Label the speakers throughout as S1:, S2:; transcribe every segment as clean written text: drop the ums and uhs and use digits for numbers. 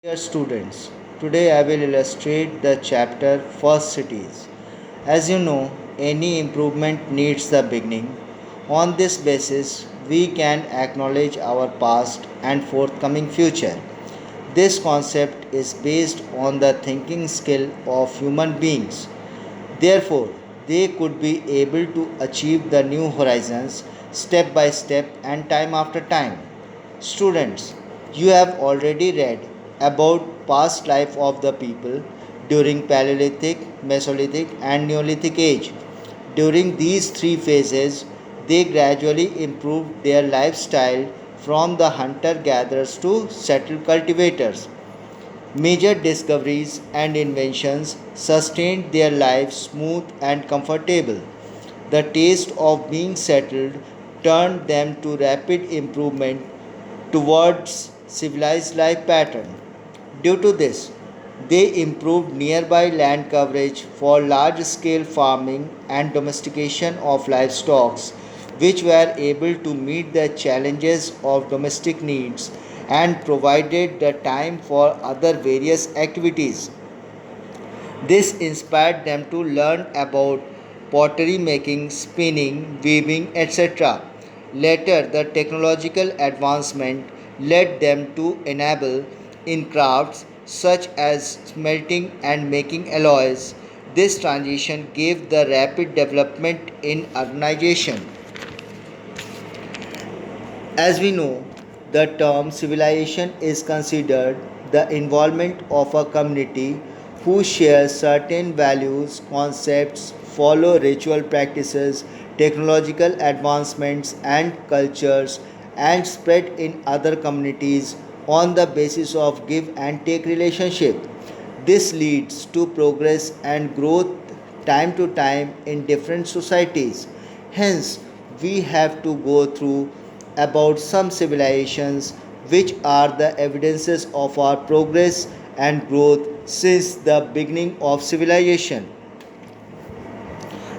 S1: Dear students, today I will illustrate the chapter First Cities. As you know, any improvement needs the beginning. On this basis, we can acknowledge our past and forthcoming future. This concept is based on the thinking skill of human beings. Therefore, they could be able to achieve the new horizons step by step and time after time. Students, you have already read about past life of the people during Paleolithic, Mesolithic and Neolithic age. During these three phases, they gradually improved their lifestyle from the hunter gatherers to settled cultivators. Major discoveries and inventions sustained their lives smooth and comfortable. The taste of being settled turned them to rapid improvement towards civilized life pattern. Due to this, they improved nearby land coverage for large scale farming and domestication of livestock, which were able to meet the challenges of domestic needs and provided the time for other various activities. This inspired them to learn about pottery making, spinning, weaving, etc. Later, the technological advancement led them to enable in crafts such as smelting and making alloys. This transition gave the rapid development in urbanization. As we know, the term civilization is considered the involvement of a community who share certain values, concepts, follow ritual practices, technological advancements, and cultures, and spread in other communities on the basis of give and take relationship. This leads to progress and growth time to time in different societies. Hence, we have to go through about some civilizations which are the evidences of our progress and growth since the beginning of civilization.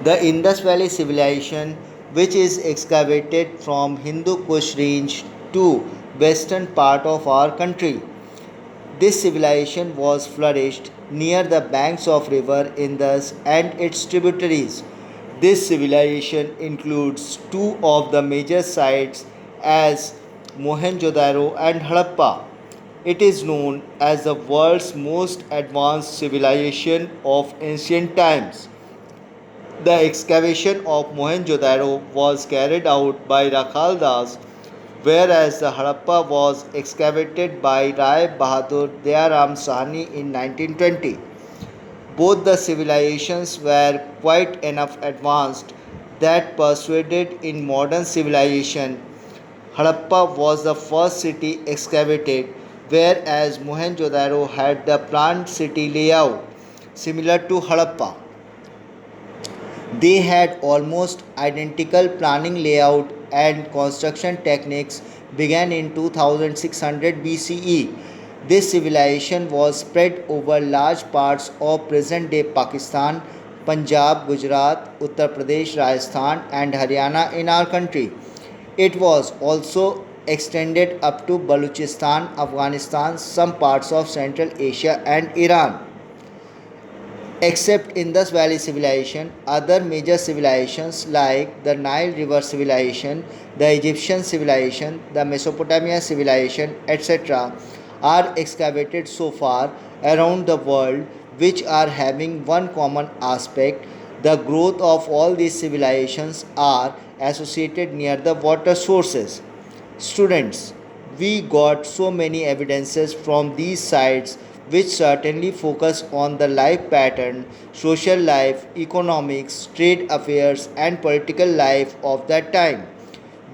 S1: The Indus Valley Civilization, which is excavated from Hindu Kush range to western part of our country. This civilization was flourished near the banks of river Indus and its tributaries. This civilization includes two of the major sites as Mohenjo-daro and Harappa. It is known as the world's most advanced civilization of ancient times. The excavation of Mohenjo-daro was carried out by Rakhal Das, whereas the Harappa was excavated by Rai Bahadur Dayaram Sahni in 1920. Both the civilizations were quite enough advanced that persuaded in modern civilization. Harappa was the first city excavated, whereas Mohenjo-daro had the planned city layout similar to Harappa. They had almost identical planning layout and construction techniques began in 2600 BCE. This civilization was spread over large parts of present-day Pakistan, Punjab, Gujarat, Uttar Pradesh, Rajasthan and Haryana in our country. It was also extended up to Balochistan, Afghanistan, some parts of Central Asia and Iran. Except Indus Valley Civilization, other major civilizations like the Nile River Civilization, the Egyptian Civilization, the Mesopotamia Civilization, etc., are excavated so far around the world, which are having one common aspect. The growth of all these civilizations are associated near the water sources. Students, we got so many evidences from these sites which certainly focus on the life pattern, social life, economics, trade affairs, and political life of that time.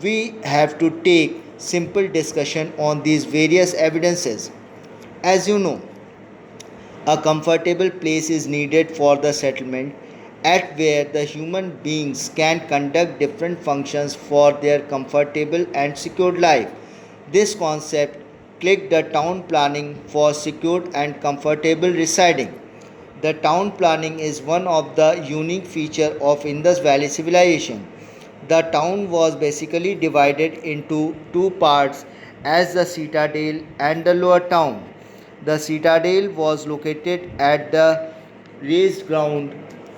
S1: We have to take simple discussion on these various evidences. As you know, a comfortable place is needed for the settlement at where the human beings can conduct different functions for their comfortable and secured life. This concept clicked the town planning for secured and comfortable residing. The town planning is one of the unique feature of Indus Valley civilization. The town was basically divided into two parts as the citadel and the lower town. The citadel was located at the raised ground,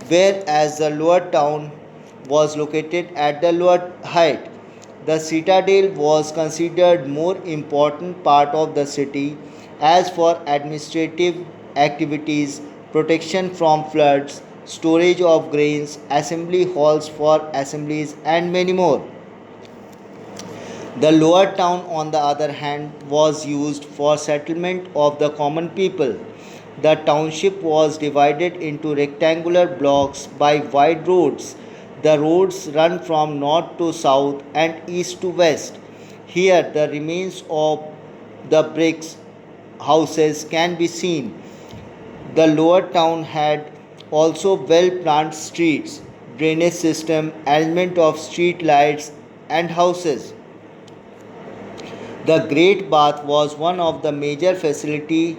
S1: whereas the lower town was located at the lower height. The citadel was considered more important part of the city as for administrative activities, protection from floods, storage of grains, assembly halls for assemblies and many more. The lower town, on the other hand, was used for settlement of the common people. The township was divided into rectangular blocks by wide roads. The roads run from north to south and east to west. Here, the remains of the bricks houses can be seen. The lower town had also well planned streets, drainage system, arrangement of street lights and houses. The Great Bath was one of the major facilities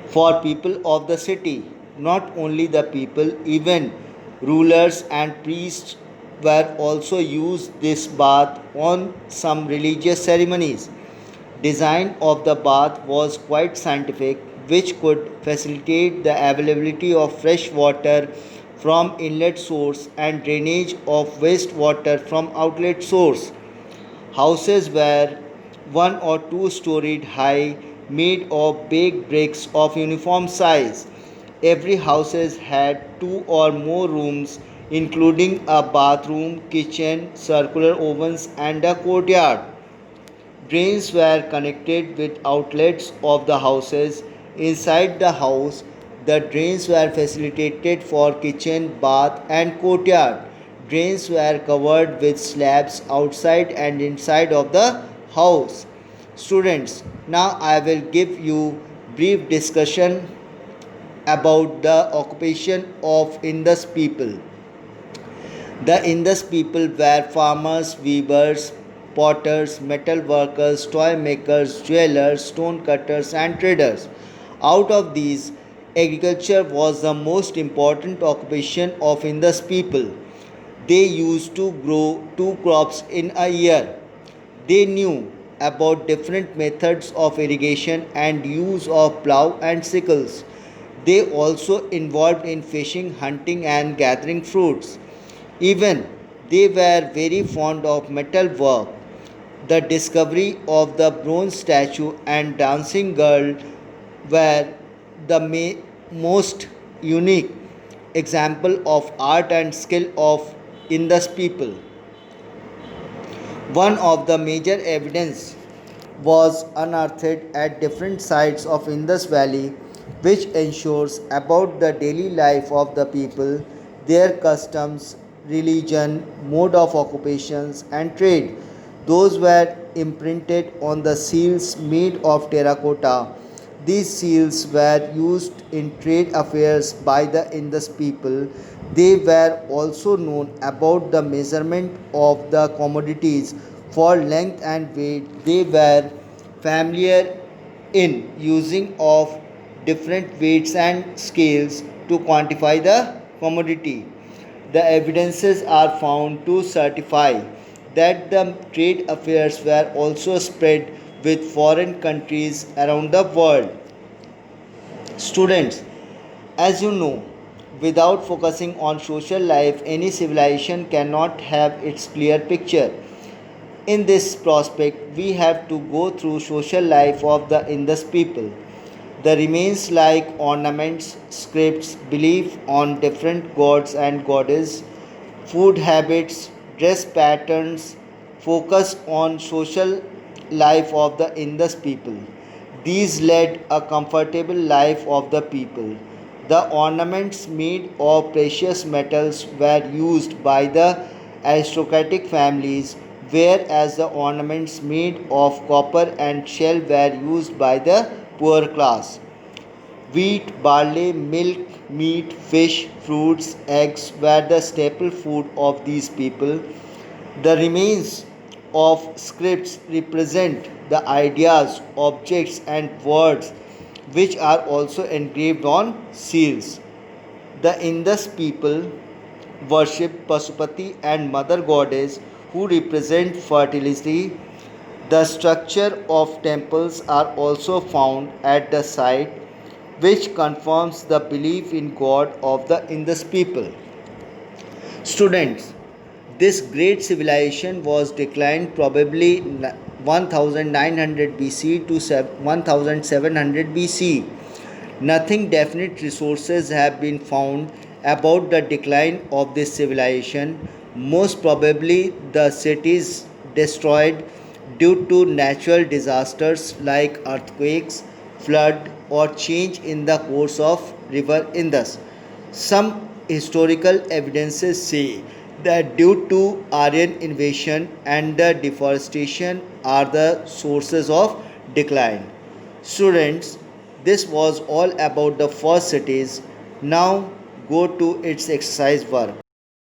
S1: for people of the city. Not only the people, even rulers and priests were also used this bath on some religious ceremonies. Design of the bath was quite scientific, which could facilitate the availability of fresh water from inlet source and drainage of wastewater from outlet source. Houses were one or two storied high, made of baked bricks of uniform size. Every house had two or more rooms, including a bathroom, kitchen, circular ovens, and a courtyard. Drains were connected with outlets of the houses. Inside the house, the drains were facilitated for kitchen, bath, and courtyard. Drains were covered with slabs outside and inside of the house. Students, now I will give you brief discussion about the occupation of Indus people. The Indus people were farmers, weavers, potters, metal workers, toy makers, jewelers, stone cutters, and traders. Out of these, agriculture was the most important occupation of Indus people. They used to grow two crops in a year. They knew about different methods of irrigation and use of plough and sickles. They also involved in fishing, hunting, and gathering fruits. Even they were very fond of metal work. The discovery of the bronze statue and dancing girl were the most unique example of art and skill of Indus people. One of the major evidence was unearthed at different sites of Indus Valley, which ensures about the daily life of the people, their customs, religion, mode of occupations, and trade. Those were imprinted on the seals made of terracotta. These seals were used in trade affairs by the Indus people. They were also known about the measurement of the commodities for length and weight. They were familiar in using of different weights and scales to quantify the commodity. The evidences are found to certify that the trade affairs were also spread with foreign countries around the world. Students, as you know, without focusing on social life, any civilization cannot have its clear picture. In this prospect, we have to go through social life of the Indus people. The remains like ornaments, scripts, belief on different gods and goddesses, food habits, dress patterns focused on social life of the Indus people. These led a comfortable life of the people. The ornaments made of precious metals were used by the aristocratic families, whereas the ornaments made of copper and shell were used by the poor class. Wheat, barley, milk, meat, fish, fruits, eggs were the staple food of these people. The remains of scripts represent the ideas, objects, and words which are also engraved on seals. The Indus people worship Pasupati and Mother Goddess who represent fertility. The structure of temples are also found at the site, which confirms the belief in God of the Indus people. Students, this great civilization was declined probably 1900 BC to 1700 BC. Nothing definite resources have been found about the decline of this civilization. Most probably, the cities destroyed due to natural disasters like earthquakes, flood, or change in the course of river Indus. Some historical evidences say that due to Aryan invasion and the deforestation are the sources of decline. Students, this was all about the first cities. Now go to its exercise work.